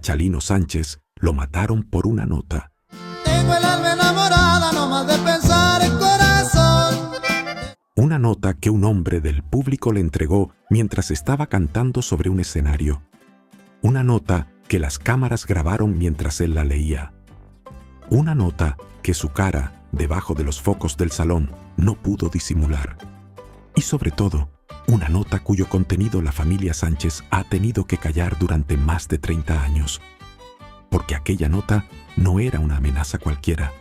Chalino Sánchez lo mataron por una nota. Tengo el alma enamorada, no más de pensar en corazón. Una nota que un hombre del público le entregó mientras estaba cantando sobre un escenario. Una nota que las cámaras grabaron mientras él la leía. Una nota que su cara, debajo de los focos del salón, no pudo disimular. Y sobre todo, una nota cuyo contenido la familia Sánchez ha tenido que callar durante más de 30 años. Porque aquella nota no era una amenaza cualquiera.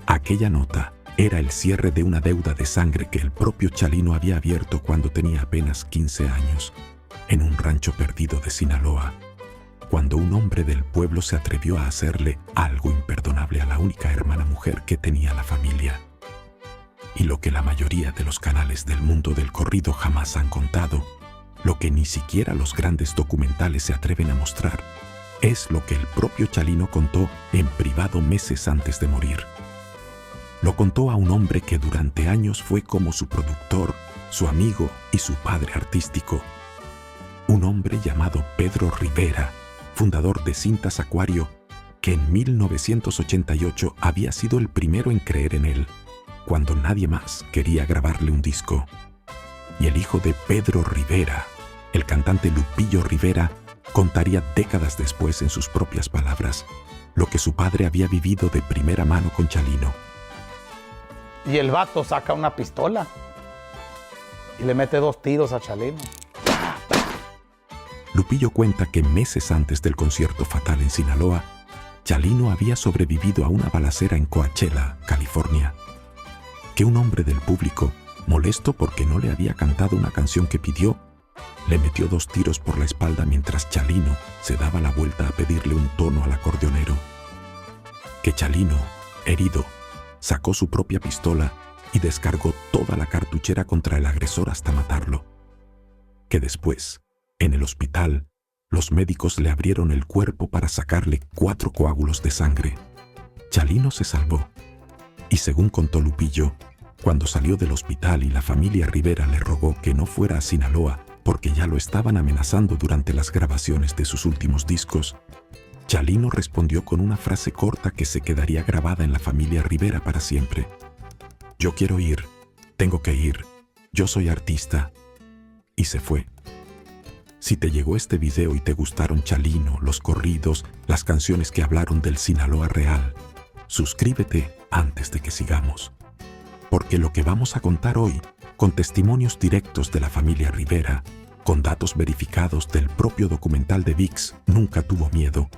Aquella nota era el cierre de una deuda de sangre que el propio Chalino había abierto cuando tenía apenas 15 años, en un rancho perdido de Sinaloa, cuando un hombre del pueblo se atrevió a hacerle algo imperdonable a la única hermana mujer que tenía la familia. Y lo que la mayoría de los canales del mundo del corrido jamás han contado, lo que ni siquiera los grandes documentales se atreven a mostrar, es lo que el propio Chalino contó en privado meses antes de morir. Lo contó a un hombre que durante años fue como su productor, su amigo y su padre artístico. Un hombre llamado Pedro Rivera, fundador de Cintas Acuario, que en 1988 había sido el primero en creer en él, cuando nadie más quería grabarle un disco. Y el hijo de Pedro Rivera, el cantante Lupillo Rivera, contaría décadas después en sus propias palabras lo que su padre había vivido de primera mano con Chalino. Y el vato saca una pistola y le mete 2 tiros a Chalino. Lupillo cuenta que meses antes del concierto fatal en Sinaloa, Chalino había sobrevivido a una balacera en Coachella, California. Que un hombre del público, molesto porque no le había cantado una canción que pidió, le metió 2 tiros por la espalda mientras Chalino se daba la vuelta a pedirle un tono al acordeonero. Que Chalino, herido, sacó su propia pistola y descargó toda la cartuchera contra el agresor hasta matarlo. Que después, en el hospital, los médicos le abrieron el cuerpo para sacarle 4 coágulos de sangre. Chalino se salvó. Y según contó Lupillo, cuando salió del hospital y la familia Rivera le rogó que no fuera a Sinaloa porque ya lo estaban amenazando durante las grabaciones de sus últimos discos, Chalino respondió con una frase corta que se quedaría grabada en la familia Rivera para siempre. Yo quiero ir, tengo que ir, yo soy artista. Y se fue. Si te llegó este video y te gustaron Chalino, los corridos, las canciones que hablaron del Sinaloa real, suscríbete antes de que sigamos. Porque lo que vamos a contar hoy, con testimonios directos de la familia Rivera, con datos verificados del propio documental de ViX, Nunca tuvo miedo,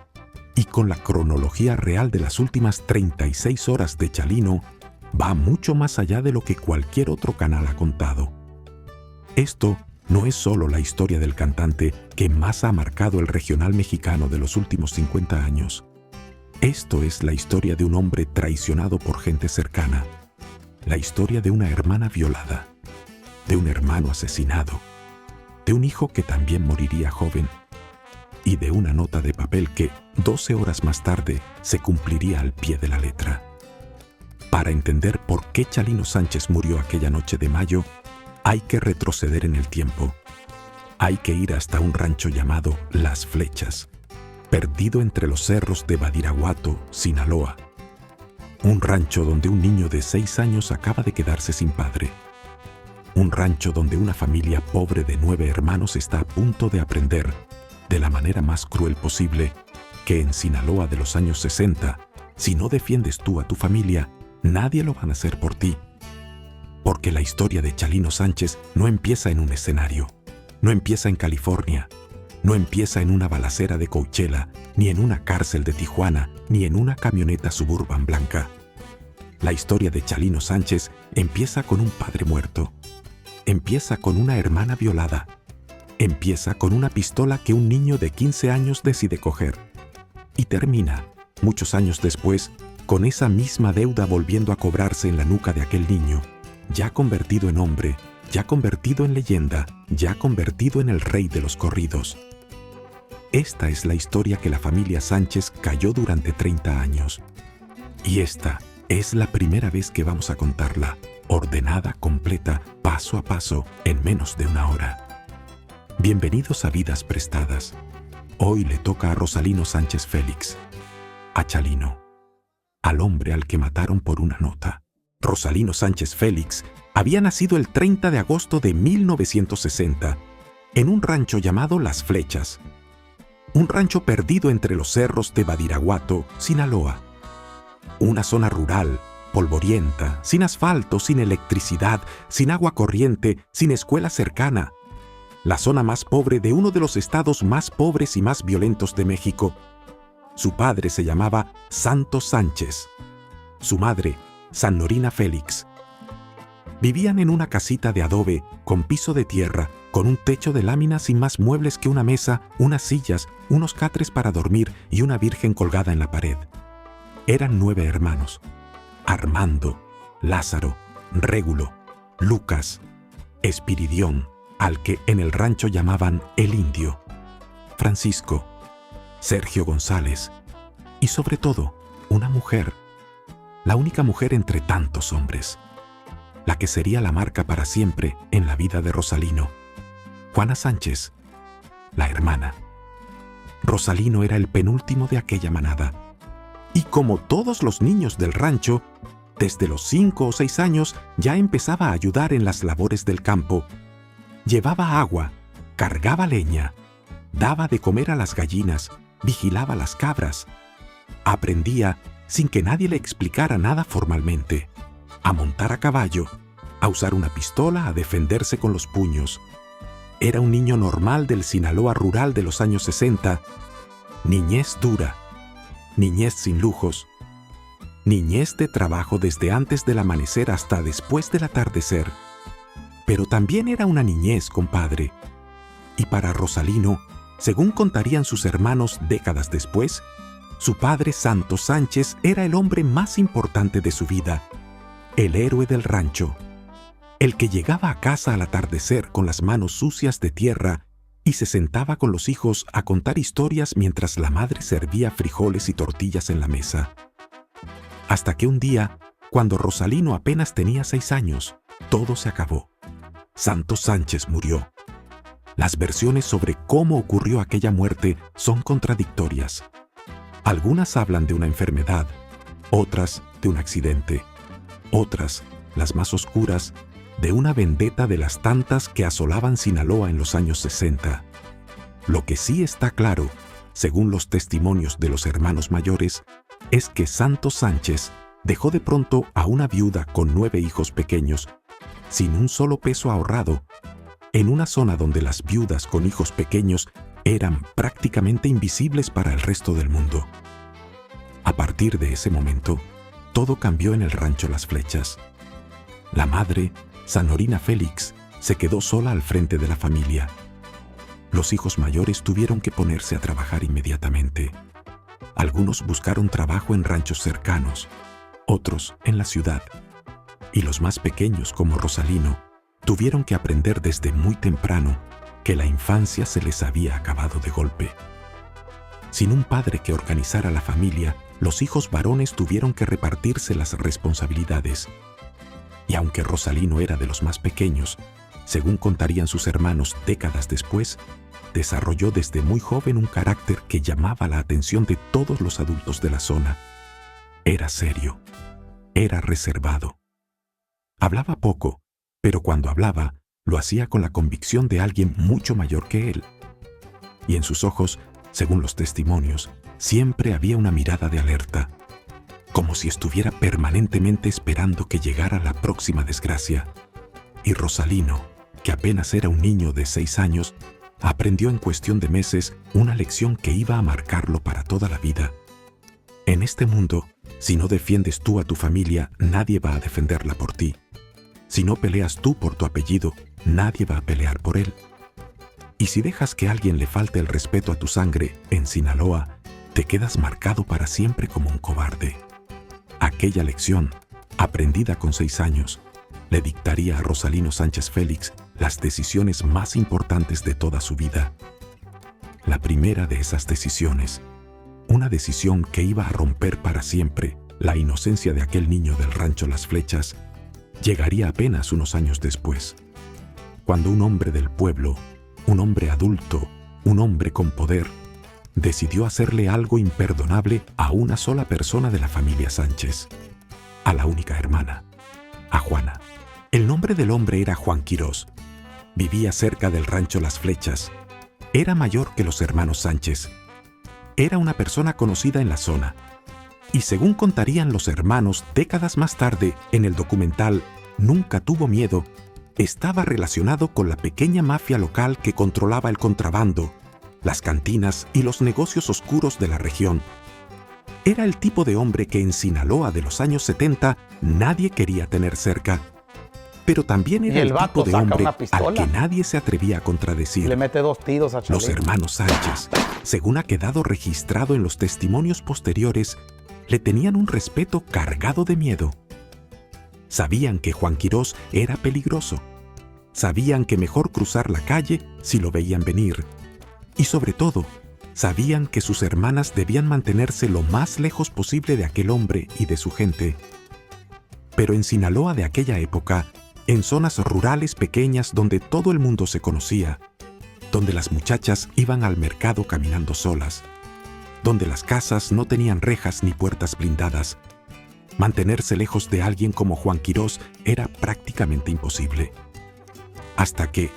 y con la cronología real de las últimas 36 horas de Chalino, va mucho más allá de lo que cualquier otro canal ha contado. Esto no es solo la historia del cantante que más ha marcado el regional mexicano de los últimos 50 años. Esto es la historia de un hombre traicionado por gente cercana, la historia de una hermana violada, de un hermano asesinado, de un hijo que también moriría joven, y de una nota de papel que, 12 horas más tarde, se cumpliría al pie de la letra. Para entender por qué Chalino Sánchez murió aquella noche de mayo, hay que retroceder en el tiempo. Hay que ir hasta un rancho llamado Las Flechas, perdido entre los cerros de Badiraguato, Sinaloa. Un rancho donde un niño de 6 años acaba de quedarse sin padre. Un rancho donde una familia pobre de 9 hermanos está a punto de aprender, de la manera más cruel posible, que en Sinaloa de los años 60, si no defiendes tú a tu familia, nadie lo van a hacer por ti. Porque la historia de Chalino Sánchez no empieza en un escenario, no empieza en California, no empieza en una balacera de Coachella, ni en una cárcel de Tijuana, ni en una camioneta Suburban blanca. La historia de Chalino Sánchez empieza con un padre muerto, empieza con una hermana violada, empieza con una pistola que un niño de 15 años decide coger, y termina, muchos años después, con esa misma deuda volviendo a cobrarse en la nuca de aquel niño, ya convertido en hombre, ya convertido en leyenda, ya convertido en el rey de los corridos. Esta es la historia que la familia Sánchez cayó durante 30 años. Y esta es la primera vez que vamos a contarla, ordenada, completa, paso a paso, en menos de una hora. Bienvenidos a Vidas Prestadas, Hoy le toca a Rosalino Sánchez Félix, a Chalino, al hombre al que mataron por una nota. Rosalino Sánchez Félix había nacido el 30 de agosto de 1960 en un rancho llamado Las Flechas, un rancho perdido entre los cerros de Badiraguato, Sinaloa. Una zona rural, polvorienta, sin asfalto, sin electricidad, sin agua corriente, sin escuela cercana. La zona más pobre de uno de los estados más pobres y más violentos de México. Su padre se llamaba Santos Sánchez. Su madre, Sannorina Félix. Vivían en una casita de adobe, con piso de tierra, con un techo de lámina sin más muebles que una mesa, unas sillas, unos catres para dormir y una virgen colgada en la pared. Eran 9 hermanos: Armando, Lázaro, Régulo, Lucas, Espiridión, al que en el rancho llamaban el Indio, Francisco, Sergio González y sobre todo una mujer, la única mujer entre tantos hombres, la que sería la marca para siempre en la vida de Rosalino, Juana Sánchez, la hermana. Rosalino era el penúltimo de aquella manada, y como todos los niños del rancho, desde los 5 o 6 años ya empezaba a ayudar en las labores del campo. Llevaba agua, cargaba leña, daba de comer a las gallinas, vigilaba las cabras. Aprendía, sin que nadie le explicara nada formalmente, a montar a caballo, a usar una pistola, a defenderse con los puños. Era un niño normal del Sinaloa rural de los años 60, niñez dura, niñez sin lujos, niñez de trabajo desde antes del amanecer hasta después del atardecer. Pero también era una niñez, compadre. Y para Rosalino, según contarían sus hermanos décadas después, su padre Santos Sánchez era el hombre más importante de su vida, el héroe del rancho, el que llegaba a casa al atardecer con las manos sucias de tierra y se sentaba con los hijos a contar historias mientras la madre servía frijoles y tortillas en la mesa. Hasta que un día, cuando Rosalino apenas tenía 6 años, todo se acabó. Santos Sánchez murió. Las versiones sobre cómo ocurrió aquella muerte son contradictorias. Algunas hablan de una enfermedad, otras de un accidente, otras, las más oscuras, de una vendetta de las tantas que asolaban Sinaloa en los años 60. Lo que sí está claro, según los testimonios de los hermanos mayores, es que Santos Sánchez dejó de pronto a una viuda con 9 hijos pequeños, sin un solo peso ahorrado, en una zona donde las viudas con hijos pequeños eran prácticamente invisibles para el resto del mundo. A partir de ese momento, todo cambió en el rancho Las Flechas. La madre, Sannorina Félix, se quedó sola al frente de la familia. Los hijos mayores tuvieron que ponerse a trabajar inmediatamente. Algunos buscaron trabajo en ranchos cercanos, otros en la ciudad. Y los más pequeños, como Rosalino, tuvieron que aprender desde muy temprano que la infancia se les había acabado de golpe. Sin un padre que organizara la familia, los hijos varones tuvieron que repartirse las responsabilidades. Y aunque Rosalino era de los más pequeños, según contarían sus hermanos décadas después, desarrolló desde muy joven un carácter que llamaba la atención de todos los adultos de la zona. Era serio, era reservado. Hablaba poco, pero cuando hablaba, lo hacía con la convicción de alguien mucho mayor que él. Y en sus ojos, según los testimonios, siempre había una mirada de alerta, como si estuviera permanentemente esperando que llegara la próxima desgracia. Y Rosalino, que apenas era un niño de 6 años, aprendió en cuestión de meses una lección que iba a marcarlo para toda la vida. En este mundo, si no defiendes tú a tu familia, nadie va a defenderla por ti. Si no peleas tú por tu apellido, nadie va a pelear por él. Y si dejas que a alguien le falte el respeto a tu sangre en Sinaloa, te quedas marcado para siempre como un cobarde. Aquella lección, aprendida con 6 años, le dictaría a Rosalino Sánchez Félix las decisiones más importantes de toda su vida. La primera de esas decisiones, una decisión que iba a romper para siempre la inocencia de aquel niño del rancho Las Flechas, llegaría apenas unos años después, cuando un hombre del pueblo, un hombre adulto, un hombre con poder, decidió hacerle algo imperdonable a una sola persona de la familia Sánchez, a la única hermana, a Juana. El nombre del hombre era Juan Quirós. Vivía cerca del rancho Las Flechas. Era mayor que los hermanos Sánchez. Era una persona conocida en la zona. Y según contarían los hermanos décadas más tarde en el documental Nunca tuvo miedo, estaba relacionado con la pequeña mafia local que controlaba el contrabando, las cantinas y los negocios oscuros de la región. Era el tipo de hombre que en Sinaloa de los años 70 nadie quería tener cerca. Pero también era el tipo de hombre al que nadie se atrevía a contradecir. Le mete 2 tiros a Chalín. Los hermanos Sánchez, según ha quedado registrado en los testimonios posteriores, le tenían un respeto cargado de miedo. Sabían que Juan Quirós era peligroso. Sabían que mejor cruzar la calle si lo veían venir. Y sobre todo, sabían que sus hermanas debían mantenerse lo más lejos posible de aquel hombre y de su gente. Pero en Sinaloa de aquella época, en zonas rurales pequeñas donde todo el mundo se conocía, donde las muchachas iban al mercado caminando solas, donde las casas no tenían rejas ni puertas blindadas, mantenerse lejos de alguien como Juan Quirós era prácticamente imposible. Hasta que,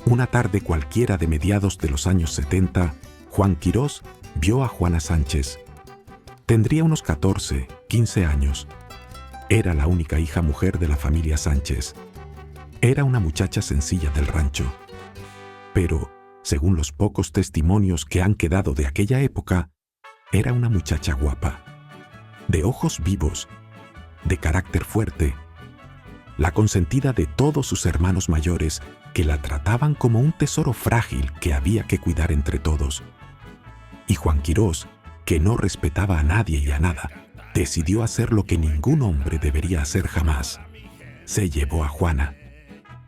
una tarde cualquiera de mediados de los años 70, Juan Quirós vio a Juana Sánchez. Tendría unos 14, 15 años. Era la única hija mujer de la familia Sánchez. Era una muchacha sencilla del rancho. Pero, según los pocos testimonios que han quedado de aquella época, era una muchacha guapa, de ojos vivos, de carácter fuerte, la consentida de todos sus hermanos mayores que la trataban como un tesoro frágil que había que cuidar entre todos. Y Juan Quirós, que no respetaba a nadie y a nada, decidió hacer lo que ningún hombre debería hacer jamás. Se llevó a Juana.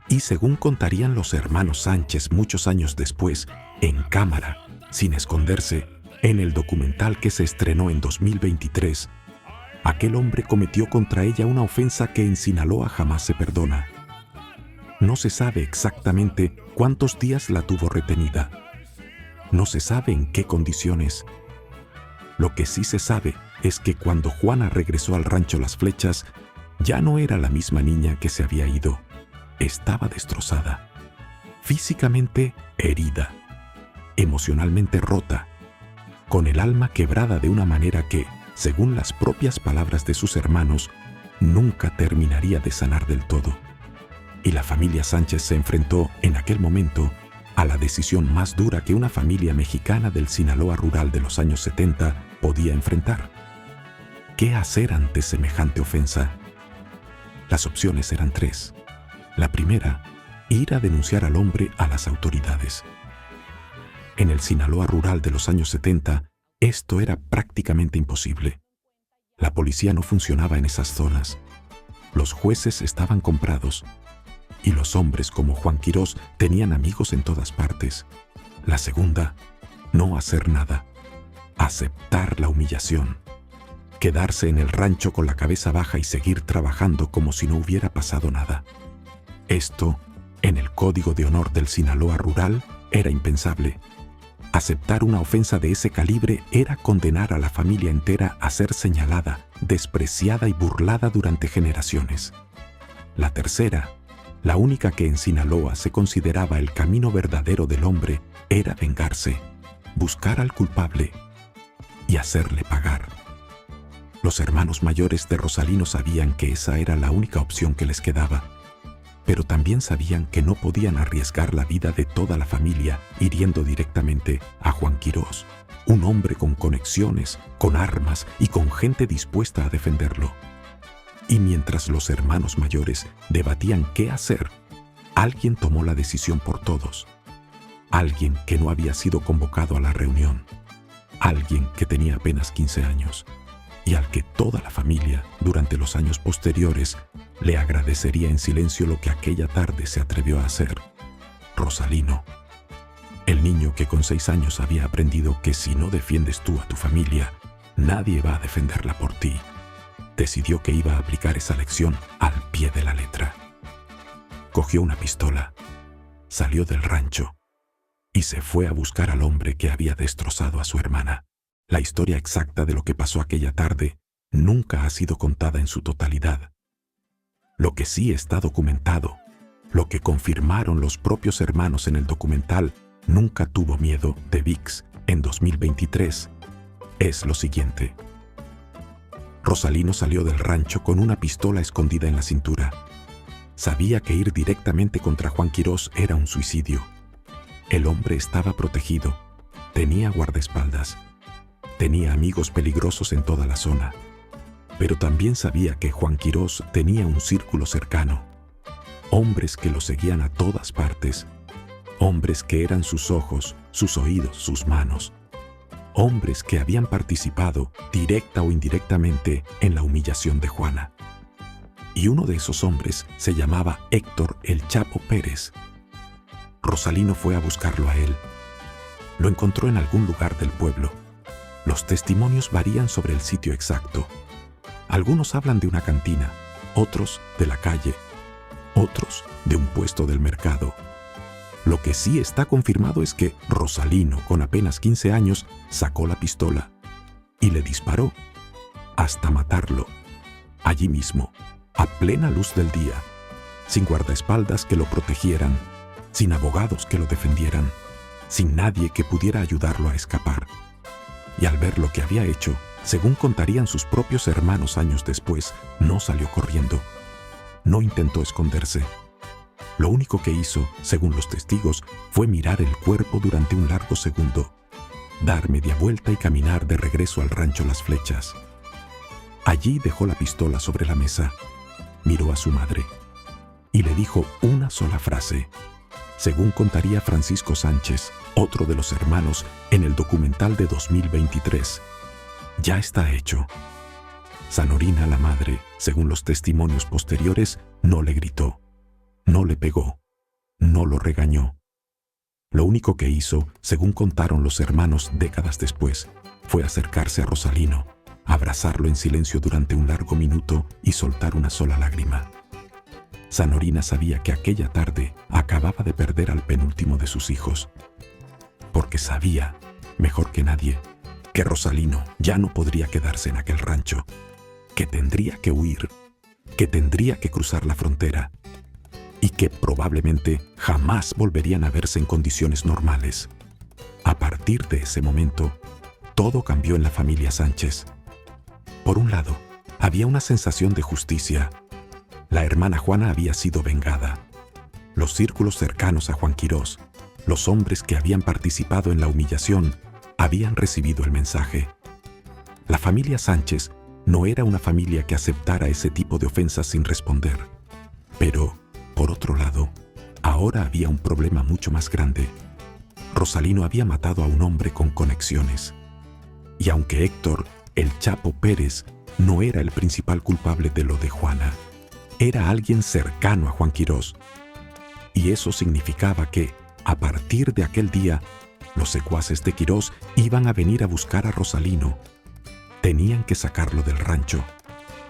Y según contarían los hermanos Sánchez muchos años después, en cámara, sin esconderse, en el documental que se estrenó en 2023, aquel hombre cometió contra ella una ofensa que en Sinaloa jamás se perdona. No se sabe exactamente cuántos días la tuvo retenida. No se sabe en qué condiciones. Lo que sí se sabe es que cuando Juana regresó al rancho Las Flechas, ya no era la misma niña que se había ido. Estaba destrozada, físicamente herida, emocionalmente rota, con el alma quebrada de una manera que, según las propias palabras de sus hermanos, nunca terminaría de sanar del todo. Y la familia Sánchez se enfrentó, en aquel momento, a la decisión más dura que una familia mexicana del Sinaloa rural de los años 70 podía enfrentar. ¿Qué hacer ante semejante ofensa? Las opciones eran 3. La primera, ir a denunciar al hombre a las autoridades. En el Sinaloa rural de los años 70, esto era prácticamente imposible. La policía no funcionaba en esas zonas. Los jueces estaban comprados. Y los hombres como Juan Quirós tenían amigos en todas partes. La segunda, no hacer nada. Aceptar la humillación. Quedarse en el rancho con la cabeza baja y seguir trabajando como si no hubiera pasado nada. Esto, en el Código de Honor del Sinaloa rural, era impensable. Aceptar una ofensa de ese calibre era condenar a la familia entera a ser señalada, despreciada y burlada durante generaciones. La tercera, la única que en Sinaloa se consideraba el camino verdadero del hombre, era vengarse, buscar al culpable y hacerle pagar. Los hermanos mayores de Rosalino sabían que esa era la única opción que les quedaba, pero también sabían que no podían arriesgar la vida de toda la familia hiriendo directamente a Juan Quirós, un hombre con conexiones, con armas y con gente dispuesta a defenderlo. Y mientras los hermanos mayores debatían qué hacer, alguien tomó la decisión por todos. Alguien que no había sido convocado a la reunión. Alguien que tenía apenas 15 años y al que toda la familia, durante los años posteriores, le agradecería en silencio lo que aquella tarde se atrevió a hacer. Rosalino, el niño que con 6 años había aprendido que si no defiendes tú a tu familia, nadie va a defenderla por ti, decidió que iba a aplicar esa lección al pie de la letra. Cogió una pistola, salió del rancho y se fue a buscar al hombre que había destrozado a su hermana. La historia exacta de lo que pasó aquella tarde nunca ha sido contada en su totalidad. Lo que sí está documentado, lo que confirmaron los propios hermanos en el documental Nunca tuvo miedo de ViX en 2023, es lo siguiente. Rosalino salió del rancho con una pistola escondida en la cintura. Sabía que ir directamente contra Juan Quirós era un suicidio. El hombre estaba protegido, tenía guardaespaldas, tenía amigos peligrosos en toda la zona, pero también sabía que Juan Quirós tenía un círculo cercano, hombres que lo seguían a todas partes, hombres que eran sus ojos, sus oídos, sus manos, hombres que habían participado, directa o indirectamente, en la humillación de Juana. Y uno de esos hombres se llamaba Héctor el Chapo Pérez. Rosalino fue a buscarlo a él. Lo encontró en algún lugar del pueblo. Los testimonios varían sobre el sitio exacto. Algunos hablan de una cantina, otros de la calle, otros de un puesto del mercado. Lo que sí está confirmado es que Rosalino, con apenas 15 años, sacó la pistola y le disparó hasta matarlo, allí mismo, a plena luz del día, sin guardaespaldas que lo protegieran, sin abogados que lo defendieran, sin nadie que pudiera ayudarlo a escapar. Y al ver lo que había hecho, según contarían sus propios hermanos años después, no salió corriendo, no intentó esconderse. Lo único que hizo, según los testigos, fue mirar el cuerpo durante un largo segundo, dar media vuelta y caminar de regreso al rancho Las Flechas. Allí dejó la pistola sobre la mesa, miró a su madre y le dijo una sola frase. Según contaría Francisco Sánchez, otro de los hermanos, en el documental de 2023, ya está hecho. Sanorina, la madre, según los testimonios posteriores, no le gritó, no le pegó, no lo regañó. Lo único que hizo, según contaron los hermanos décadas después, fue acercarse a Rosalino, abrazarlo en silencio durante un largo minuto y soltar una sola lágrima. Sanorina sabía que aquella tarde acababa de perder al penúltimo de sus hijos, porque sabía, mejor que nadie, que Rosalino ya no podría quedarse en aquel rancho, que tendría que huir, que tendría que cruzar la frontera, y que probablemente jamás volverían a verse en condiciones normales. A partir de ese momento, todo cambió en la familia Sánchez. Por un lado, había una sensación de justicia. La hermana Juana había sido vengada. Los círculos cercanos a Juan Quirós, los hombres que habían participado en la humillación, habían recibido el mensaje. La familia Sánchez no era una familia que aceptara ese tipo de ofensas sin responder. Pero, por otro lado, ahora había un problema mucho más grande. Rosalino había matado a un hombre con conexiones. Y aunque Héctor, el Chapo Pérez, no era el principal culpable de lo de Juana, era alguien cercano a Juan Quirós. Y eso significaba que, a partir de aquel día, los secuaces de Quirós iban a venir a buscar a Rosalino. Tenían que sacarlo del rancho.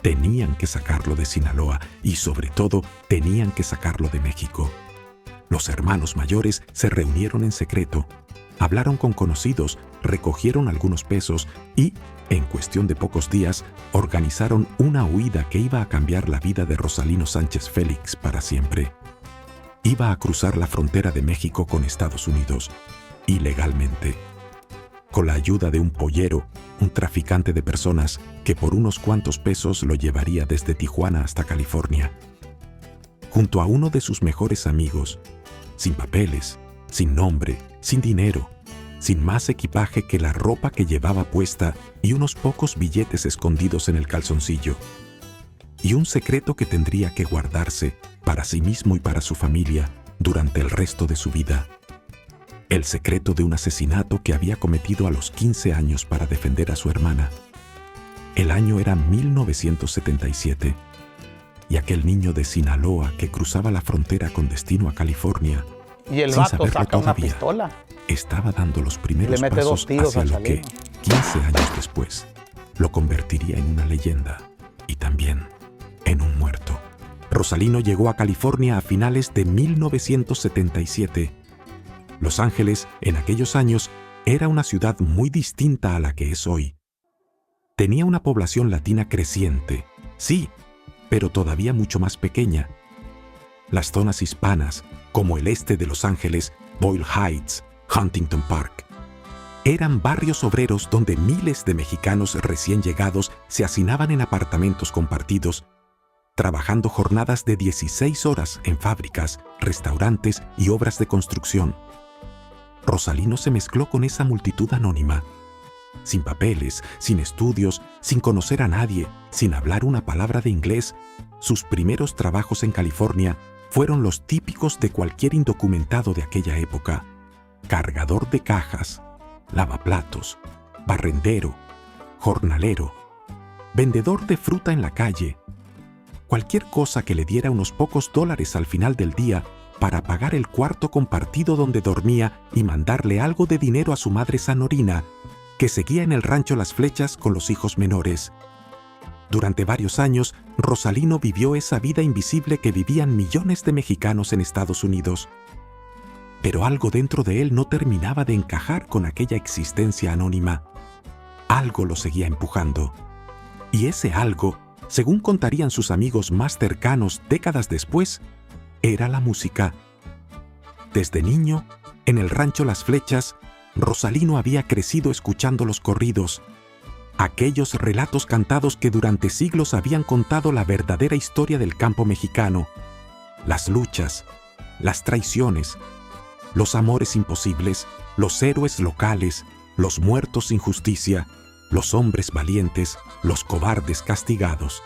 Tenían que sacarlo de Sinaloa y, sobre todo, tenían que sacarlo de México. Los hermanos mayores se reunieron en secreto, hablaron con conocidos, recogieron algunos pesos y, en cuestión de pocos días, organizaron una huida que iba a cambiar la vida de Rosalino Sánchez Félix para siempre. Iba a cruzar la frontera de México con Estados Unidos, ilegalmente, con la ayuda de un pollero, un traficante de personas que por unos cuantos pesos lo llevaría desde Tijuana hasta California. Junto a uno de sus mejores amigos, sin papeles, sin nombre, sin dinero, sin más equipaje que la ropa que llevaba puesta y unos pocos billetes escondidos en el calzoncillo. Y un secreto que tendría que guardarse para sí mismo y para su familia durante el resto de su vida. El secreto de un asesinato que había cometido a los 15 años para defender a su hermana. El año era 1977, y aquel niño de Sinaloa que cruzaba la frontera con destino a California, Y el sin vato saberlo saca una todavía, pistola. estaba dando los primeros Le mete dos pasos tiros hacia a lo que, Chalino. 15 años después, lo convertiría en una leyenda y también en un muerto. Rosalino llegó a California a finales de 1977. Los Ángeles, en aquellos años, era una ciudad muy distinta a la que es hoy. Tenía una población latina creciente, sí, pero todavía mucho más pequeña. Las zonas hispanas, como el este de Los Ángeles, Boyle Heights, Huntington Park, eran barrios obreros donde miles de mexicanos recién llegados se hacinaban en apartamentos compartidos, trabajando jornadas de 16 horas en fábricas, restaurantes y obras de construcción. Rosalino se mezcló con esa multitud anónima, sin papeles, sin estudios, sin conocer a nadie, sin hablar una palabra de inglés. Sus primeros trabajos en California fueron los típicos de cualquier indocumentado de aquella época: cargador de cajas, lavaplatos, barrendero, jornalero, vendedor de fruta en la calle. Cualquier cosa que le diera unos pocos dólares al final del día para pagar el cuarto compartido donde dormía y mandarle algo de dinero a su madre Sanorina, que seguía en el rancho Las Flechas con los hijos menores. Durante varios años, Rosalino vivió esa vida invisible que vivían millones de mexicanos en Estados Unidos. Pero algo dentro de él no terminaba de encajar con aquella existencia anónima. Algo lo seguía empujando. Y ese algo, según contarían sus amigos más cercanos décadas después, era la música. Desde niño, en el rancho Las Flechas, Rosalino había crecido escuchando los corridos, aquellos relatos cantados que durante siglos habían contado la verdadera historia del campo mexicano, las luchas, las traiciones, los amores imposibles, los héroes locales, los muertos sin justicia, los hombres valientes, los cobardes castigados.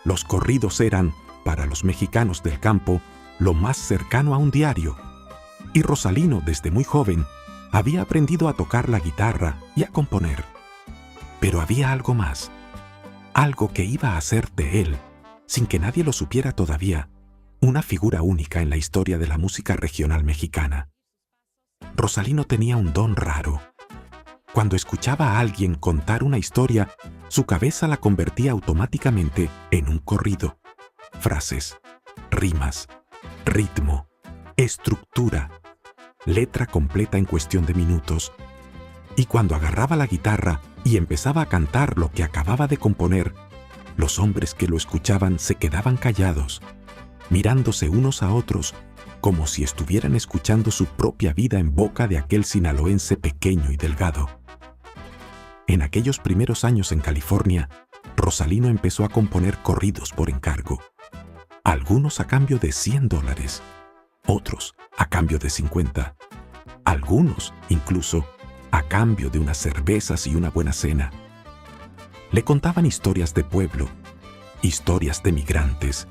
Los corridos eran, para los mexicanos del campo, lo más cercano a un diario. Y Rosalino, desde muy joven, había aprendido a tocar la guitarra y a componer. Pero había algo más, algo que iba a hacer de él, sin que nadie lo supiera todavía, una figura única en la historia de la música regional mexicana. Rosalino tenía un don raro. Cuando escuchaba a alguien contar una historia, su cabeza la convertía automáticamente en un corrido. Frases, rimas, ritmo, estructura, letra completa en cuestión de minutos. Y cuando agarraba la guitarra y empezaba a cantar lo que acababa de componer, los hombres que lo escuchaban se quedaban callados, mirándose unos a otros, como si estuvieran escuchando su propia vida en boca de aquel sinaloense pequeño y delgado. En aquellos primeros años en California, Rosalino empezó a componer corridos por encargo. Algunos a cambio de $100, otros a cambio de 50, algunos incluso a cambio de unas cervezas y una buena cena. Le contaban historias de pueblo, historias de migrantes,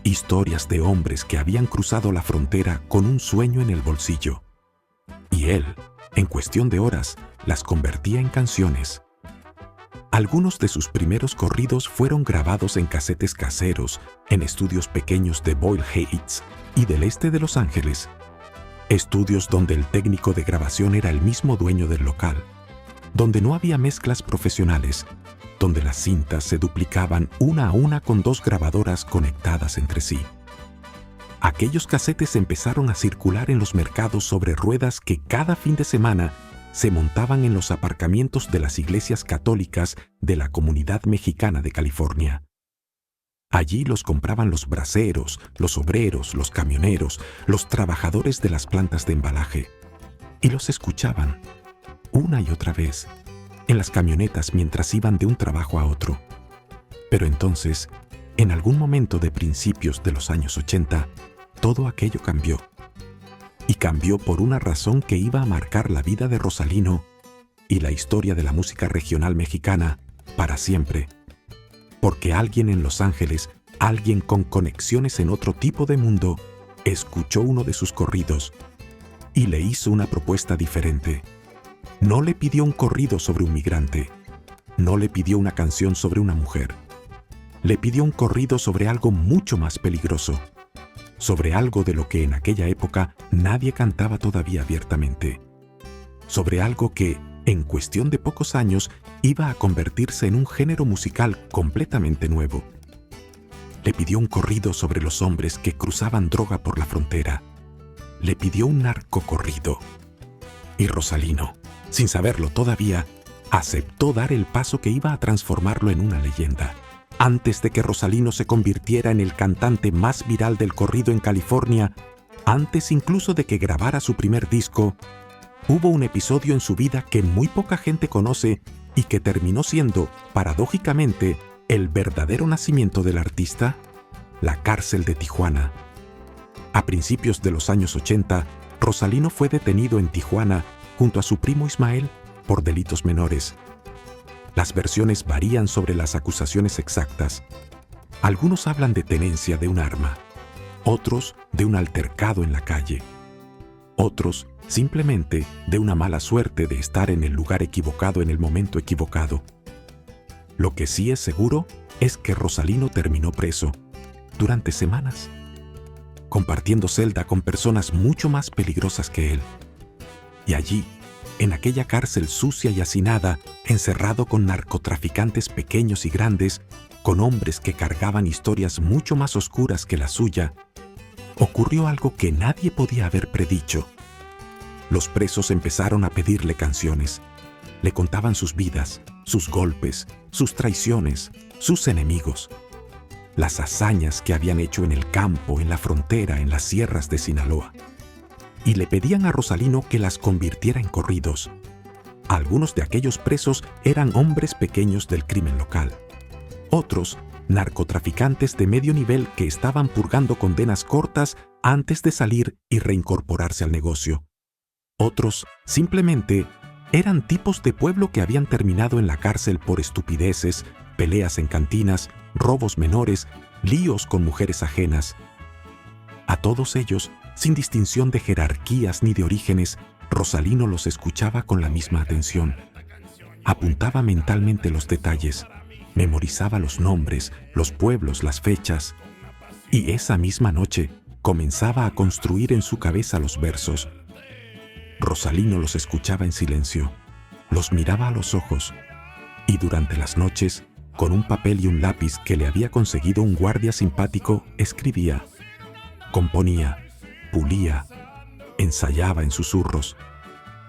historias de hombres que habían cruzado la frontera con un sueño en el bolsillo. Y él, en cuestión de horas, las convertía en canciones. Algunos de sus primeros corridos fueron grabados en casetes caseros, en estudios pequeños de Boyle Heights y del este de Los Ángeles. Estudios donde el técnico de grabación era el mismo dueño del local, donde no había mezclas profesionales, donde las cintas se duplicaban una a una con 2 grabadoras conectadas entre sí. Aquellos casetes empezaron a circular en los mercados sobre ruedas que cada fin de semana se montaban en los aparcamientos de las iglesias católicas de la comunidad mexicana de California. Allí los compraban los braceros, los obreros, los camioneros, los trabajadores de las plantas de embalaje, y los escuchaban, una y otra vez, en las camionetas mientras iban de un trabajo a otro. Pero entonces, en algún momento de principios de los años 80, todo aquello cambió. Y cambió por una razón que iba a marcar la vida de Rosalino y la historia de la música regional mexicana para siempre. Porque alguien en Los Ángeles, alguien con conexiones en otro tipo de mundo, escuchó uno de sus corridos y le hizo una propuesta diferente. No le pidió un corrido sobre un migrante, no le pidió una canción sobre una mujer. Le pidió un corrido sobre algo mucho más peligroso, sobre algo de lo que en aquella época nadie cantaba todavía abiertamente, sobre algo que, en cuestión de pocos años, iba a convertirse en un género musical completamente nuevo. Le pidió un corrido sobre los hombres que cruzaban droga por la frontera. le pidió un narcocorrido. Y Rosalino, sin saberlo todavía, aceptó dar el paso que iba a transformarlo en una leyenda. Antes de que Rosalino se convirtiera en el cantante más viral del corrido en California, antes incluso de que grabara su primer disco, hubo un episodio en su vida que muy poca gente conoce y que terminó siendo, paradójicamente, el verdadero nacimiento del artista: la cárcel de Tijuana. A principios de los años 80, Rosalino fue detenido en Tijuana junto a su primo Ismael por delitos menores. Las versiones varían sobre las acusaciones exactas. Algunos hablan de tenencia de un arma, otros de un altercado en la calle, otros simplemente de una mala suerte de estar en el lugar equivocado en el momento equivocado. Lo que sí es seguro es que Rosalino terminó preso durante semanas, compartiendo celda con personas mucho más peligrosas que él. Y allí, en aquella cárcel sucia y hacinada, encerrado con narcotraficantes pequeños y grandes, con hombres que cargaban historias mucho más oscuras que la suya, ocurrió algo que nadie podía haber predicho. Los presos empezaron a pedirle canciones. Le contaban sus vidas, sus golpes, sus traiciones, sus enemigos, las hazañas que habían hecho en el campo, en la frontera, en las sierras de Sinaloa. Y le pedían a Rosalino que las convirtiera en corridos. Algunos de aquellos presos eran hombres pequeños del crimen local. Otros, narcotraficantes de medio nivel que estaban purgando condenas cortas antes de salir y reincorporarse al negocio. Otros, simplemente, eran tipos de pueblo que habían terminado en la cárcel por estupideces, peleas en cantinas, robos menores, líos con mujeres ajenas. A todos ellos, sin distinción de jerarquías ni de orígenes, Rosalino los escuchaba con la misma atención. Apuntaba mentalmente los detalles, memorizaba los nombres, los pueblos, las fechas. Y esa misma noche comenzaba a construir en su cabeza los versos. Rosalino los escuchaba en silencio, los miraba a los ojos, y durante las noches, con un papel y un lápiz que le había conseguido un guardia simpático, escribía, componía, pulía, ensayaba en susurros,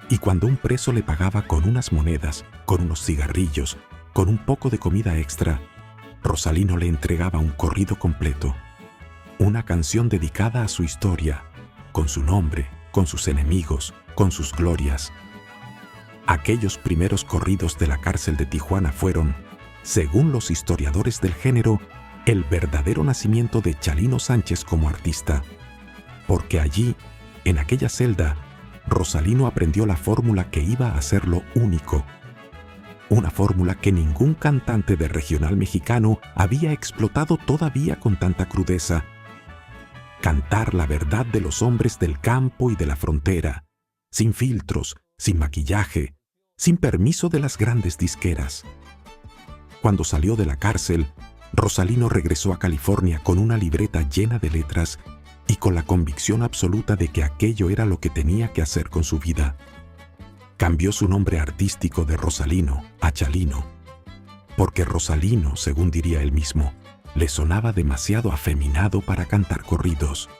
y cuando un preso le pagaba con unas monedas, con unos cigarrillos, con un poco de comida extra, Rosalino le entregaba un corrido completo, una canción dedicada a su historia, con su nombre, con sus enemigos, con sus glorias. Aquellos primeros corridos de la cárcel de Tijuana fueron, según los historiadores del género, el verdadero nacimiento de Chalino Sánchez como artista, porque allí, en aquella celda, Rosalino aprendió la fórmula que iba a hacerlo único, una fórmula que ningún cantante de regional mexicano había explotado todavía con tanta crudeza: cantar la verdad de los hombres del campo y de la frontera, sin filtros, sin maquillaje, sin permiso de las grandes disqueras. Cuando salió de la cárcel, Rosalino regresó a California con una libreta llena de letras y con la convicción absoluta de que aquello era lo que tenía que hacer con su vida. Cambió su nombre artístico de Rosalino a Chalino, porque Rosalino, según diría él mismo, le sonaba demasiado afeminado para cantar corridos.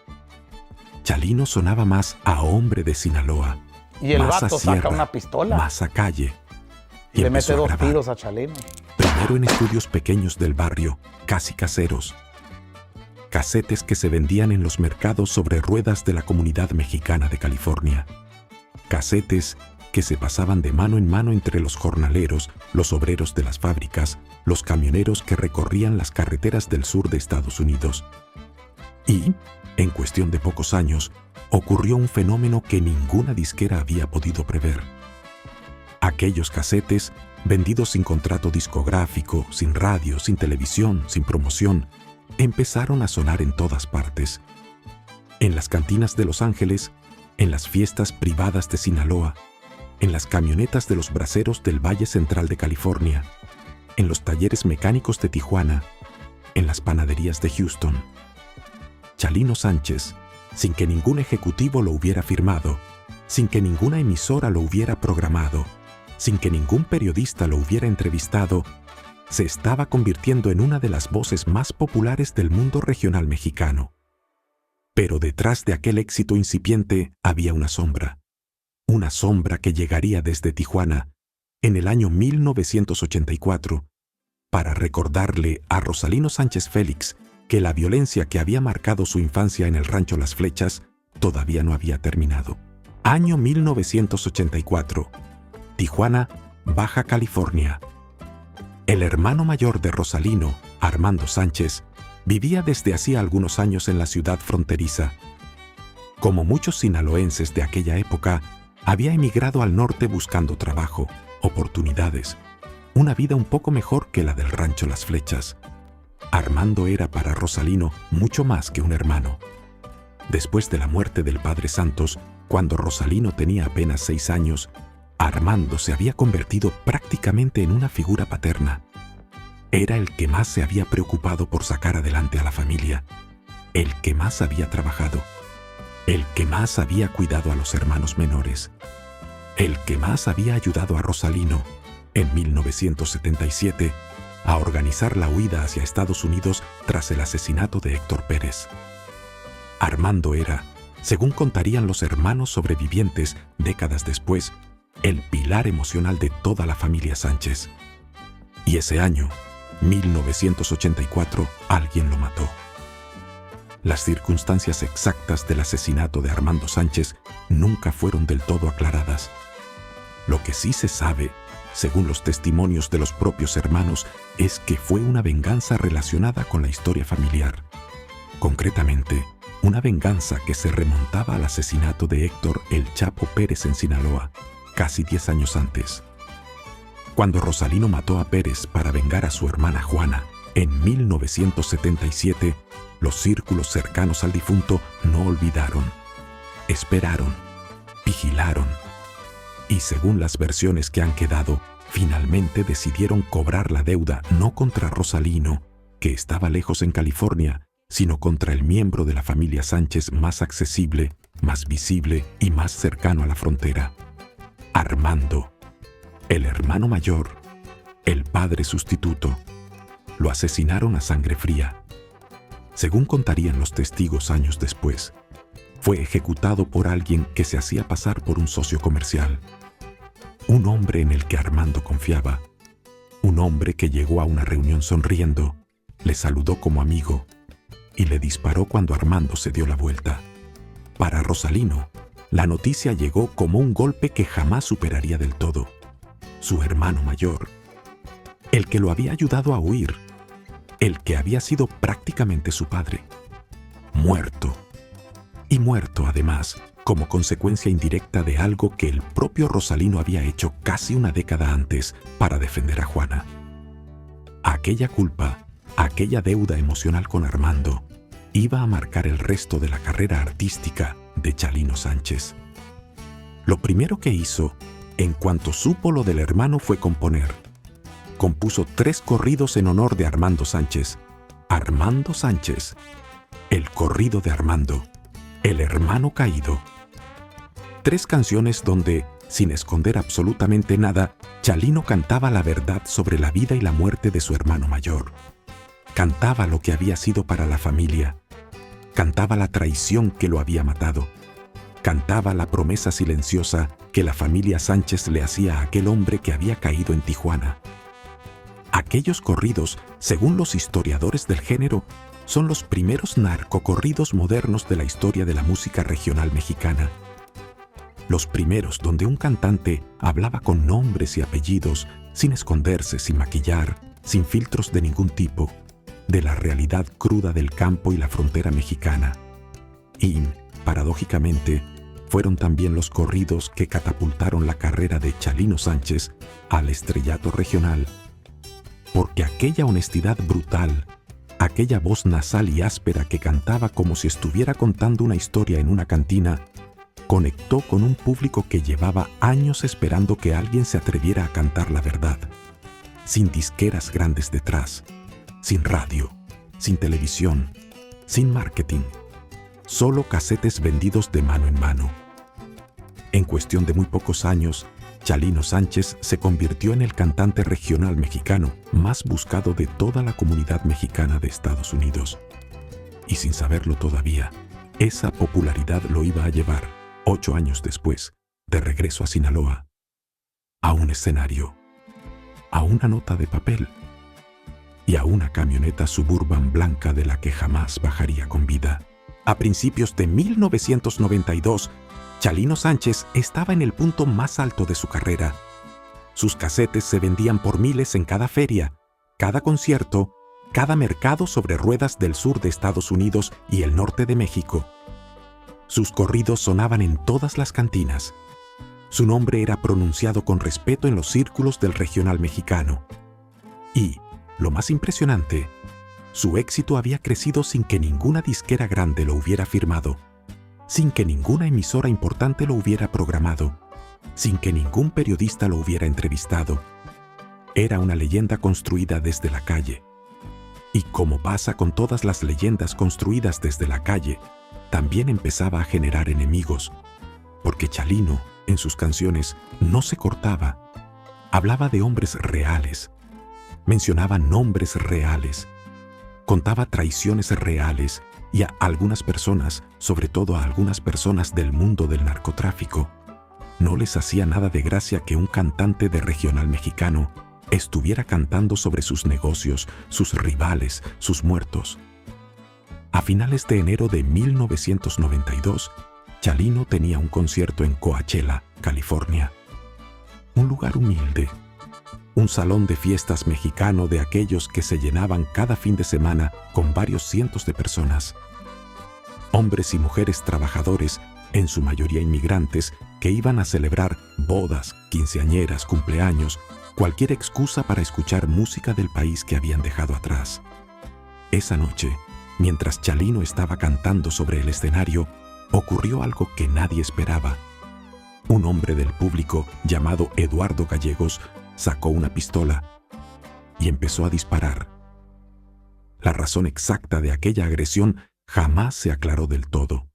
Chalino sonaba más a hombre de Sinaloa, Y el más a vato saca sierra, una pistola más a calle. y le empezó mete a dos grabar. tiros a Chalino. Primero en estudios pequeños del barrio, casi caseros. Casetes que se vendían en los mercados sobre ruedas de la comunidad mexicana de California. Casetes que se pasaban de mano en mano entre los jornaleros, los obreros de las fábricas, los camioneros que recorrían las carreteras del sur de Estados Unidos. Y, en cuestión de pocos años, ocurrió un fenómeno que ninguna disquera había podido prever. Aquellos casetes, vendidos sin contrato discográfico, sin radio, sin televisión, sin promoción, empezaron a sonar en todas partes. En las cantinas de Los Ángeles, en las fiestas privadas de Sinaloa, en las camionetas de los braceros del Valle Central de California, en los talleres mecánicos de Tijuana, en las panaderías de Houston. Chalino Sánchez, sin que ningún ejecutivo lo hubiera firmado, sin que ninguna emisora lo hubiera programado, sin que ningún periodista lo hubiera entrevistado, se estaba convirtiendo en una de las voces más populares del mundo regional mexicano. Pero detrás de aquel éxito incipiente había una sombra que llegaría desde Tijuana en el año 1984 para recordarle a Rosalino Sánchez Félix que la violencia que había marcado su infancia en el rancho Las Flechas todavía no había terminado. Año 1984, Tijuana, Baja California. El hermano mayor de Rosalino, Armando Sánchez, vivía desde hacía algunos años en la ciudad fronteriza. Como muchos sinaloenses de aquella época, había emigrado al norte buscando trabajo, oportunidades, una vida un poco mejor que la del rancho Las Flechas. Armando era para Rosalino mucho más que un hermano. Después de la muerte del padre Santos, cuando Rosalino tenía apenas 6 años, Armando se había convertido prácticamente en una figura paterna. Era el que más se había preocupado por sacar adelante a la familia, el que más había trabajado, el que más había cuidado a los hermanos menores, el que más había ayudado a Rosalino, en 1977, a organizar la huida hacia Estados Unidos tras el asesinato de Héctor Pérez. Armando era, según contarían los hermanos sobrevivientes décadas después, el pilar emocional de toda la familia Sánchez. Y ese año, 1984, alguien lo mató. Las circunstancias exactas del asesinato de Armando Sánchez nunca fueron del todo aclaradas. Lo que sí se sabe, según los testimonios de los propios hermanos, es que fue una venganza relacionada con la historia familiar. Concretamente, una venganza que se remontaba al asesinato de Héctor El Chapo Pérez en Sinaloa, casi 10 años antes. Cuando Rosalino mató a Pérez para vengar a su hermana Juana, en 1977, los círculos cercanos al difunto no olvidaron, esperaron, vigilaron, y según las versiones que han quedado, finalmente decidieron cobrar la deuda no contra Rosalino, que estaba lejos en California, sino contra el miembro de la familia Sánchez más accesible, más visible y más cercano a la frontera: Armando, el hermano mayor, el padre sustituto. Lo asesinaron a sangre fría. Según contarían los testigos años después, fue ejecutado por alguien que se hacía pasar por un socio comercial. Un hombre en el que Armando confiaba. Un hombre que llegó a una reunión sonriendo, le saludó como amigo y le disparó cuando Armando se dio la vuelta. Para Rosalino, la noticia llegó como un golpe que jamás superaría del todo. Su hermano mayor, el que lo había ayudado a huir, el que había sido prácticamente su padre, muerto. Y muerto, además, como consecuencia indirecta de algo que el propio Rosalino había hecho casi una década antes para defender a Juana. Aquella culpa, aquella deuda emocional con Armando, iba a marcar el resto de la carrera artística de Chalino Sánchez. Lo primero que hizo, en cuanto supo lo del hermano, fue componer. Compuso 3 corridos en honor de Armando Sánchez. Armando Sánchez, el corrido de Armando, el hermano caído. 3 canciones donde, sin esconder absolutamente nada, Chalino cantaba la verdad sobre la vida y la muerte de su hermano mayor. Cantaba lo que había sido para la familia. Cantaba la traición que lo había matado. Cantaba la promesa silenciosa que la familia Sánchez le hacía a aquel hombre que había caído en Tijuana. Aquellos corridos, según los historiadores del género, son los primeros narcocorridos modernos de la historia de la música regional mexicana. Los primeros donde un cantante hablaba con nombres y apellidos, sin esconderse, sin maquillar, sin filtros de ningún tipo, de la realidad cruda del campo y la frontera mexicana. Y, paradójicamente, fueron también los corridos que catapultaron la carrera de Chalino Sánchez al estrellato regional, porque aquella honestidad brutal, aquella voz nasal y áspera que cantaba como si estuviera contando una historia en una cantina, conectó con un público que llevaba años esperando que alguien se atreviera a cantar la verdad, sin disqueras grandes detrás, sin radio, sin televisión, sin marketing, solo casetes vendidos de mano en mano. En cuestión de muy pocos años, Chalino Sánchez se convirtió en el cantante regional mexicano más buscado de toda la comunidad mexicana de Estados Unidos. Y sin saberlo todavía, Esa popularidad lo iba a llevar, 8 años después, de regreso a Sinaloa, a un escenario, a una nota de papel y a una camioneta Suburban blanca de la que jamás bajaría con vida. A principios de 1992, Chalino Sánchez estaba en el punto más alto de su carrera. Sus casetes se vendían por miles en cada feria, cada concierto, cada mercado sobre ruedas del sur de Estados Unidos y el norte de México. Sus corridos sonaban en todas las cantinas. Su nombre era pronunciado con respeto en los círculos del regional mexicano. Y, lo más impresionante, su éxito había crecido sin que ninguna disquera grande lo hubiera firmado, sin que ninguna emisora importante lo hubiera programado, sin que ningún periodista lo hubiera entrevistado. Era una leyenda construida desde la calle. Y como pasa con todas las leyendas construidas desde la calle, también empezaba a generar enemigos, porque Chalino, en sus canciones, no se cortaba. Hablaba de hombres reales, mencionaba nombres reales, contaba traiciones reales y a algunas personas, sobre todo a algunas personas del mundo del narcotráfico, no les hacía nada de gracia que un cantante de regional mexicano estuviera cantando sobre sus negocios, sus rivales, sus muertos. A finales de enero de 1992, Chalino tenía un concierto en Coachella, California. Un lugar humilde, un salón de fiestas mexicano de aquellos que se llenaban cada fin de semana con varios cientos de personas. Hombres y mujeres trabajadores, en su mayoría inmigrantes, que iban a celebrar bodas, quinceañeras, cumpleaños, cualquier excusa para escuchar música del país que habían dejado atrás. Esa noche, mientras Chalino estaba cantando sobre el escenario, ocurrió algo que nadie esperaba. Un hombre del público, llamado Eduardo Gallegos, sacó una pistola y empezó a disparar. La razón exacta de aquella agresión jamás se aclaró del todo.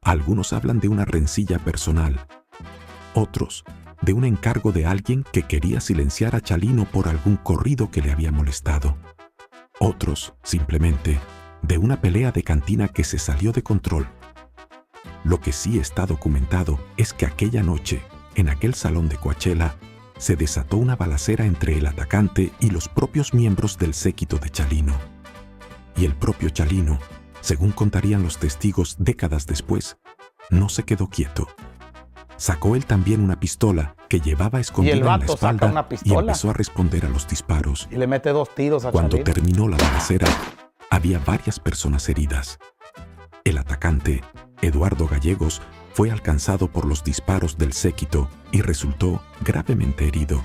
Algunos hablan de una rencilla personal, otros de un encargo de alguien que quería silenciar a Chalino por algún corrido que le había molestado. Otros, simplemente, de una pelea de cantina que se salió de control. Lo que sí está documentado es que aquella noche, en aquel salón de Coachella, se desató una balacera entre el atacante y los propios miembros del séquito de Chalino. Y el propio Chalino, según contarían los testigos décadas después, no se quedó quieto. Sacó él también una pistola que llevaba escondida en la espalda y empezó a responder a los disparos. Y le mete 2 tiros a Cuando Chalino. terminó la balacera, había varias personas heridas. El atacante, Eduardo Gallegos, fue alcanzado por los disparos del séquito y resultó gravemente herido.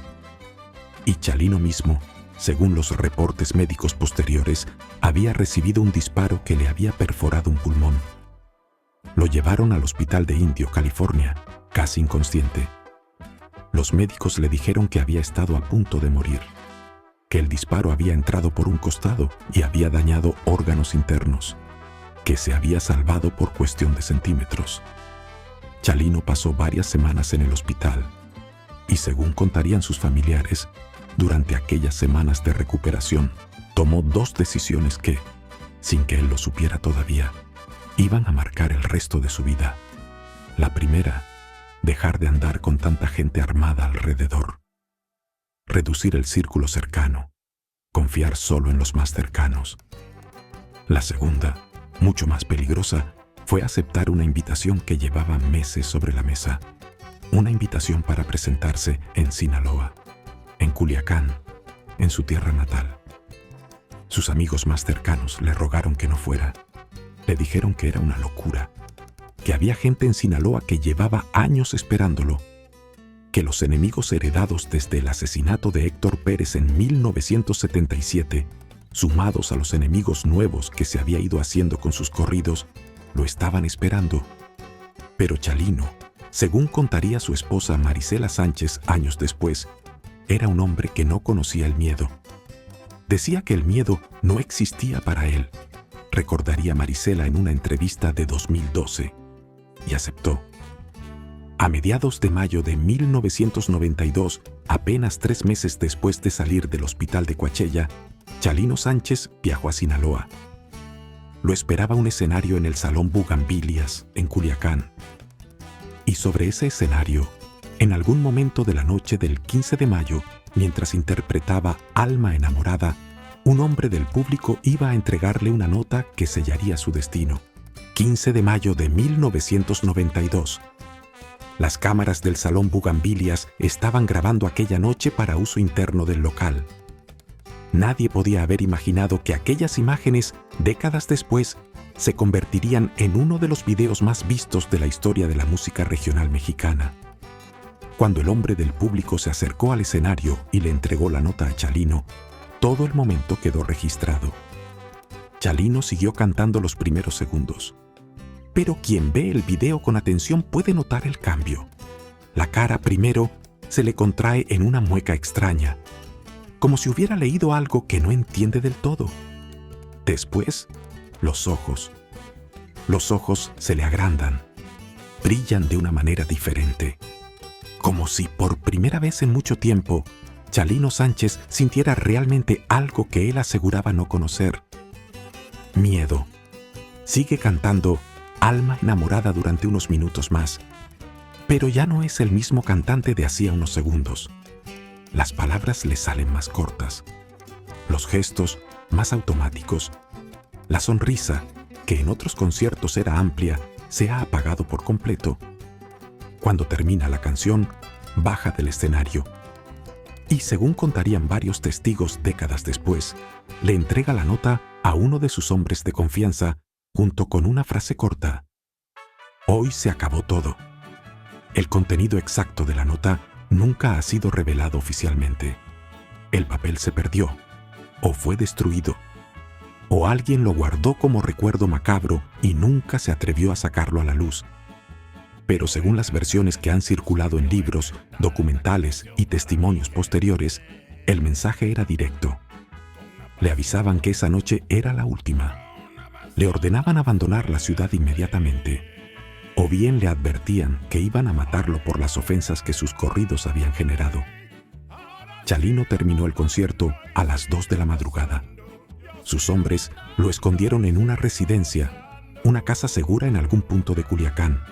Y Chalino mismo, según los reportes médicos posteriores, había recibido un disparo que le había perforado un pulmón. Lo llevaron al hospital de Indio, California, casi inconsciente. Los médicos le dijeron que había estado a punto de morir, que el disparo había entrado por un costado y había dañado órganos internos, que se había salvado por cuestión de centímetros. Chalino pasó varias semanas en el hospital y, según contarían sus familiares, durante aquellas semanas de recuperación, tomó 2 decisiones que, sin que él lo supiera todavía, iban a marcar el resto de su vida. La primera, dejar de andar con tanta gente armada alrededor. Reducir el círculo cercano, confiar solo en los más cercanos. La segunda, mucho más peligrosa, fue aceptar una invitación que llevaba meses sobre la mesa. Una invitación para presentarse en Sinaloa, en Culiacán, en su tierra natal. Sus amigos más cercanos le rogaron que no fuera. Le dijeron que era una locura, que había gente en Sinaloa que llevaba años esperándolo, que los enemigos heredados desde el asesinato de Héctor Pérez en 1977, sumados a los enemigos nuevos que se había ido haciendo con sus corridos, lo estaban esperando. Pero Chalino, según contaría su esposa Marisela Sánchez años después, era un hombre que no conocía el miedo. Decía que el miedo no existía para él, recordaría Marisela en una entrevista de 2012, y aceptó. A mediados de mayo de 1992, apenas 3 meses después de salir del hospital de Coachella, Chalino Sánchez viajó a Sinaloa. lo esperaba un escenario en el Salón Bugambilias, en Culiacán. Y sobre ese escenario, en algún momento de la noche del 15 de mayo, mientras interpretaba Alma enamorada, un hombre del público iba a entregarle una nota que sellaría su destino. 15 de mayo de 1992. Las cámaras del Salón Bugambilias estaban grabando aquella noche para uso interno del local. Nadie podía haber imaginado que aquellas imágenes, décadas después, se convertirían en uno de los videos más vistos de la historia de la música regional mexicana. Cuando el hombre del público se acercó al escenario y le entregó la nota a Chalino, todo el momento quedó registrado. Chalino siguió cantando los primeros segundos. Pero quien ve el video con atención puede notar el cambio. La cara primero se le contrae en una mueca extraña, como si hubiera leído algo que no entiende del todo. Después, los ojos. Los ojos se le agrandan, brillan de una manera diferente, como si por primera vez en mucho tiempo Chalino Sánchez sintiera realmente algo que él aseguraba no conocer. Miedo. Sigue cantando Alma enamorada durante unos minutos más, pero ya no es el mismo cantante de hacía unos segundos. Las palabras le salen más cortas, los gestos más automáticos. La sonrisa, que en otros conciertos era amplia, se ha apagado por completo. Cuando termina la canción, baja del escenario y, según contarían varios testigos décadas después, le entrega la nota a uno de sus hombres de confianza junto con una frase corta: «Hoy se acabó todo». El contenido exacto de la nota nunca ha sido revelado oficialmente. El papel se perdió, o fue destruido, o alguien lo guardó como recuerdo macabro y nunca se atrevió a sacarlo a la luz. Pero según las versiones que han circulado en libros, documentales y testimonios posteriores, el mensaje era directo. Le avisaban que esa noche era la última. Le ordenaban abandonar la ciudad inmediatamente, o bien le advertían que iban a matarlo por las ofensas que sus corridos habían generado. Chalino terminó el concierto a las 2 de la madrugada. Sus hombres lo escondieron en una residencia, una casa segura en algún punto de Culiacán.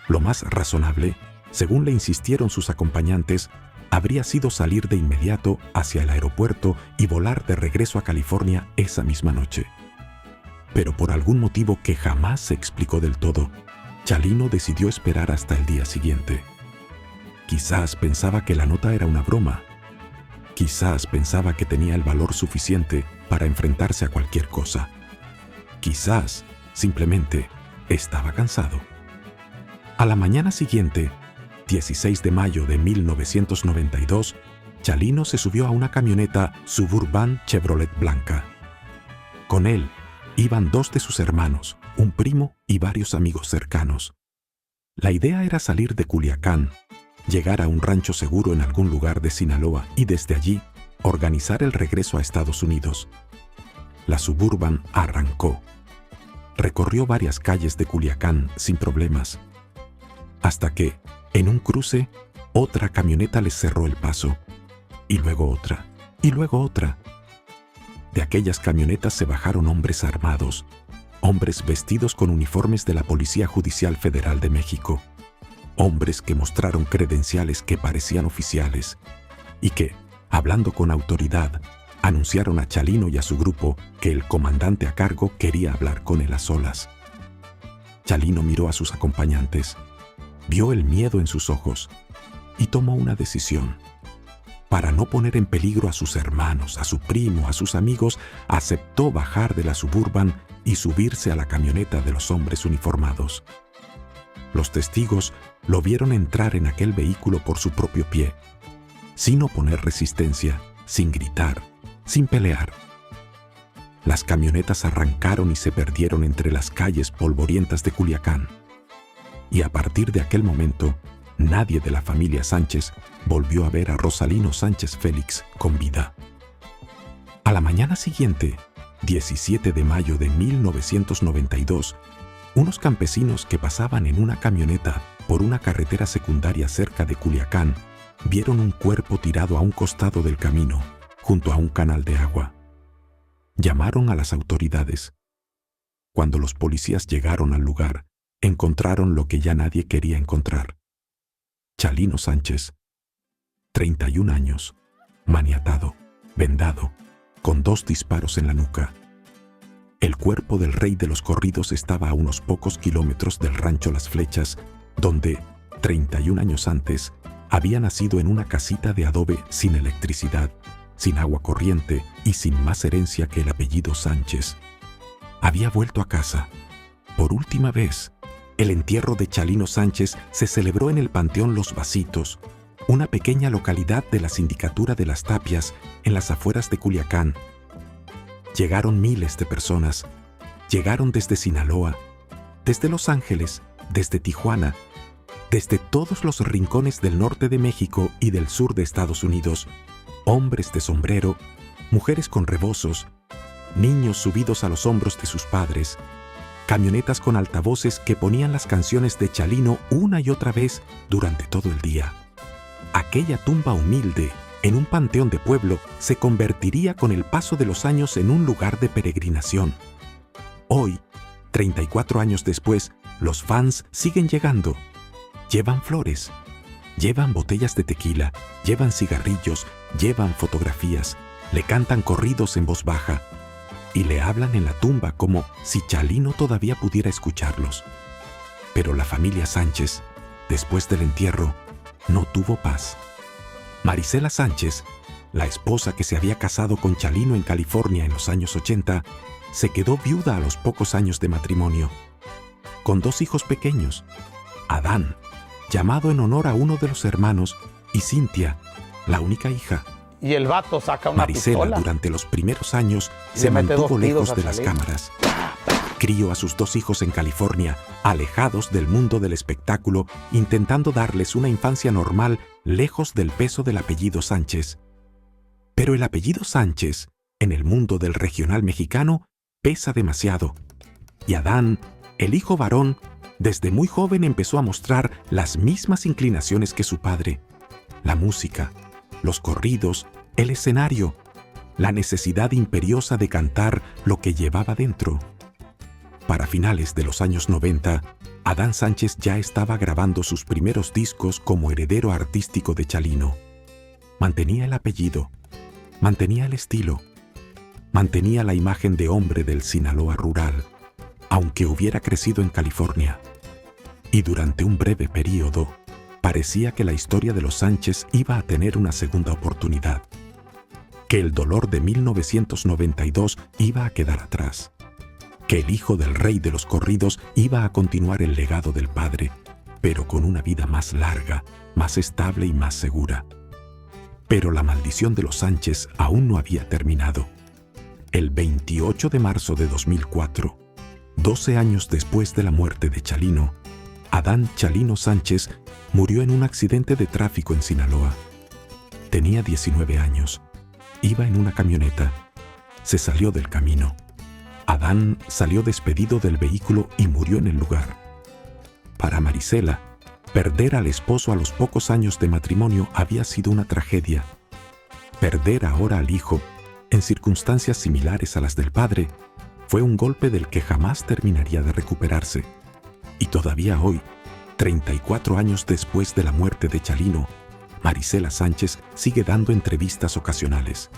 Lo más razonable, según le insistieron sus acompañantes, habría sido salir de inmediato hacia el aeropuerto y volar de regreso a California esa misma noche. Pero por algún motivo que jamás se explicó del todo, Chalino decidió esperar hasta el día siguiente. Quizás pensaba que la nota era una broma. Quizás pensaba que tenía el valor suficiente para enfrentarse a cualquier cosa. Quizás, simplemente, estaba cansado. A la mañana siguiente, 16 de mayo de 1992, Chalino se subió a una camioneta Suburban Chevrolet blanca. Con él iban 2 de sus hermanos, un primo y varios amigos cercanos. La idea era salir de Culiacán, llegar a un rancho seguro en algún lugar de Sinaloa y desde allí organizar el regreso a Estados Unidos. La Suburban arrancó. Recorrió varias calles de Culiacán sin problemas, hasta que, en un cruce, otra camioneta les cerró el paso, y luego otra, y luego otra. De aquellas camionetas se bajaron hombres armados, hombres vestidos con uniformes de la Policía Judicial Federal de México, hombres que mostraron credenciales que parecían oficiales y que, hablando con autoridad, anunciaron a Chalino y a su grupo que el comandante a cargo quería hablar con él a solas. Chalino miró a sus acompañantes, vio el miedo en sus ojos y tomó una decisión. Para no poner en peligro a sus hermanos, a su primo, a sus amigos, aceptó bajar de la Suburban y subirse a la camioneta de los hombres uniformados. Los testigos lo vieron entrar en aquel vehículo por su propio pie, sin oponer resistencia, sin gritar, sin pelear. Las camionetas arrancaron y se perdieron entre las calles polvorientas de Culiacán. Y a partir de aquel momento, nadie de la familia Sánchez volvió a ver a Rosalino Sánchez Félix con vida. A la mañana siguiente, 17 de mayo de 1992, unos campesinos que pasaban en una camioneta por una carretera secundaria cerca de Culiacán vieron un cuerpo tirado a un costado del camino, junto a un canal de agua. Llamaron a las autoridades. Cuando los policías llegaron al lugar, encontraron lo que ya nadie quería encontrar. Chalino Sánchez, 31 años, maniatado, vendado, con 2 disparos en la nuca. El cuerpo del rey de los corridos estaba a unos pocos kilómetros del rancho Las Flechas, donde, 31 años antes, había nacido en una casita de adobe sin electricidad, sin agua corriente y sin más herencia que el apellido Sánchez. Había vuelto a casa. Por última vez, el entierro de Chalino Sánchez se celebró en el Panteón Los Vasitos, una pequeña localidad de la sindicatura de Las Tapias, en las afueras de Culiacán. Llegaron miles de personas. Llegaron desde Sinaloa, desde Los Ángeles, desde Tijuana, desde todos los rincones del norte de México y del sur de Estados Unidos, hombres de sombrero, mujeres con rebozos, niños subidos a los hombros de sus padres, camionetas con altavoces que ponían las canciones de Chalino una y otra vez durante todo el día. Aquella tumba humilde, en un panteón de pueblo, se convertiría con el paso de los años en un lugar de peregrinación. Hoy, 34 años después, los fans siguen llegando. Llevan flores, llevan botellas de tequila, llevan cigarrillos, llevan fotografías, le cantan corridos en voz baja y le hablan en la tumba como si Chalino todavía pudiera escucharlos. Pero la familia Sánchez, después del entierro, no tuvo paz. Marisela Sánchez, la esposa que se había casado con Chalino en California en los años 80, se quedó viuda a los pocos años de matrimonio, con 2 hijos pequeños, Adán, llamado en honor a uno de los hermanos, y Cintia, la única hija. Y el vato saca una Marisela, pistola. Durante los primeros años, Y se le mete mantuvo 2 tiros lejos a de las Chalino. cámaras. Crió a sus 2 hijos en California, alejados del mundo del espectáculo, intentando darles una infancia normal, lejos del peso del apellido Sánchez. Pero el apellido Sánchez, en el mundo del regional mexicano, pesa demasiado. Y Adán, el hijo varón, desde muy joven empezó a mostrar las mismas inclinaciones que su padre: la música, los corridos, el escenario, la necesidad imperiosa de cantar lo que llevaba dentro. Para finales de los años 90, Adán Sánchez ya estaba grabando sus primeros discos como heredero artístico de Chalino. Mantenía el apellido, mantenía el estilo, mantenía la imagen de hombre del Sinaloa rural, aunque hubiera crecido en California. Y durante un breve período, parecía que la historia de los Sánchez iba a tener una segunda oportunidad, que el dolor de 1992 iba a quedar atrás, que el hijo del rey de los corridos iba a continuar el legado del padre, pero con una vida más larga, más estable y más segura. Pero la maldición de los Sánchez aún no había terminado. El 28 de marzo de 2004, 12 años después de la muerte de Chalino, Adán Chalino Sánchez murió en un accidente de tráfico en Sinaloa. Tenía 19 años. Iba en una camioneta. Se salió del camino. Adán salió despedido del vehículo y murió en el lugar. Para Marisela, perder al esposo a los pocos años de matrimonio había sido una tragedia. Perder ahora al hijo, en circunstancias similares a las del padre, fue un golpe del que jamás terminaría de recuperarse. Y todavía hoy, 34 años después de la muerte de Chalino, Marisela Sánchez sigue dando entrevistas ocasionales.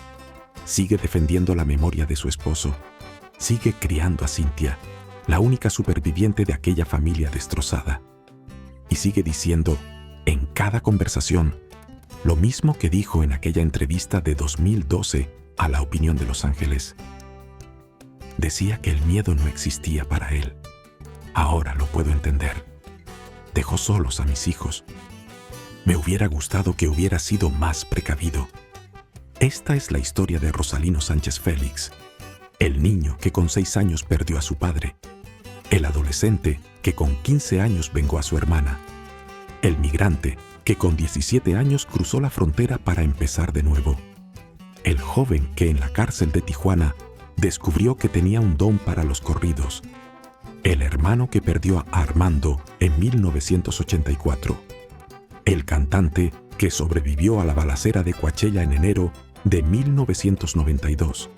Sigue defendiendo la memoria de su esposo. Sigue criando a Cintia, la única superviviente de aquella familia destrozada. Y sigue diciendo, en cada conversación, lo mismo que dijo en aquella entrevista de 2012 a La Opinión de Los Ángeles. Decía que el miedo no existía para él. Ahora lo puedo entender. Dejó solos a mis hijos. Me hubiera gustado que hubiera sido más precavido. Esta es la historia de Rosalino Sánchez Félix, el niño que con 6 años perdió a su padre, el adolescente que con 15 años vengó a su hermana, el migrante que con 17 años cruzó la frontera para empezar de nuevo, el joven que en la cárcel de Tijuana descubrió que tenía un don para los corridos, el hermano que perdió a Armando en 1984, el cantante que sobrevivió a la balacera de Coachella en enero de 1992,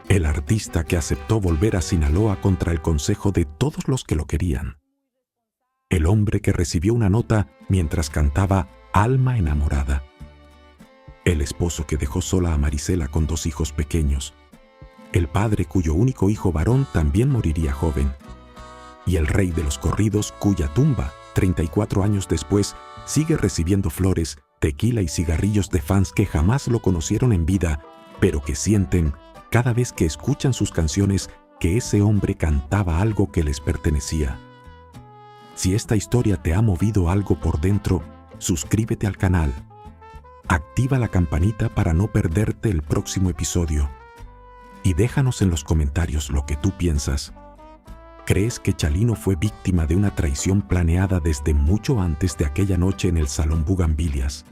El artista que aceptó volver a Sinaloa contra el consejo de todos los que lo querían. El hombre que recibió una nota mientras cantaba Alma enamorada. El esposo que dejó sola a Marisela con 2 hijos pequeños. El padre cuyo único hijo varón también moriría joven. Y el rey de los corridos cuya tumba, 34 años después, sigue recibiendo flores, tequila y cigarrillos de fans que jamás lo conocieron en vida, pero que sienten, cada vez que escuchan sus canciones, que ese hombre cantaba algo que les pertenecía. Si esta historia te ha movido algo por dentro, suscríbete al canal. Activa la campanita para no perderte el próximo episodio. Y déjanos en los comentarios lo que tú piensas. ¿Crees que Chalino fue víctima de una traición planeada desde mucho antes de aquella noche en el Salón Bugambilias?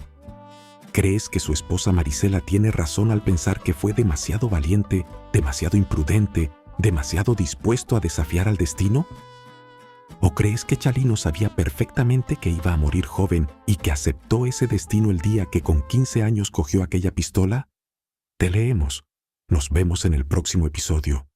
¿Crees que su esposa Marisela tiene razón al pensar que fue demasiado valiente, demasiado imprudente, demasiado dispuesto a desafiar al destino? ¿O crees que Chalino sabía perfectamente que iba a morir joven y que aceptó ese destino el día que con 15 años cogió aquella pistola? Te leemos. Nos vemos en el próximo episodio.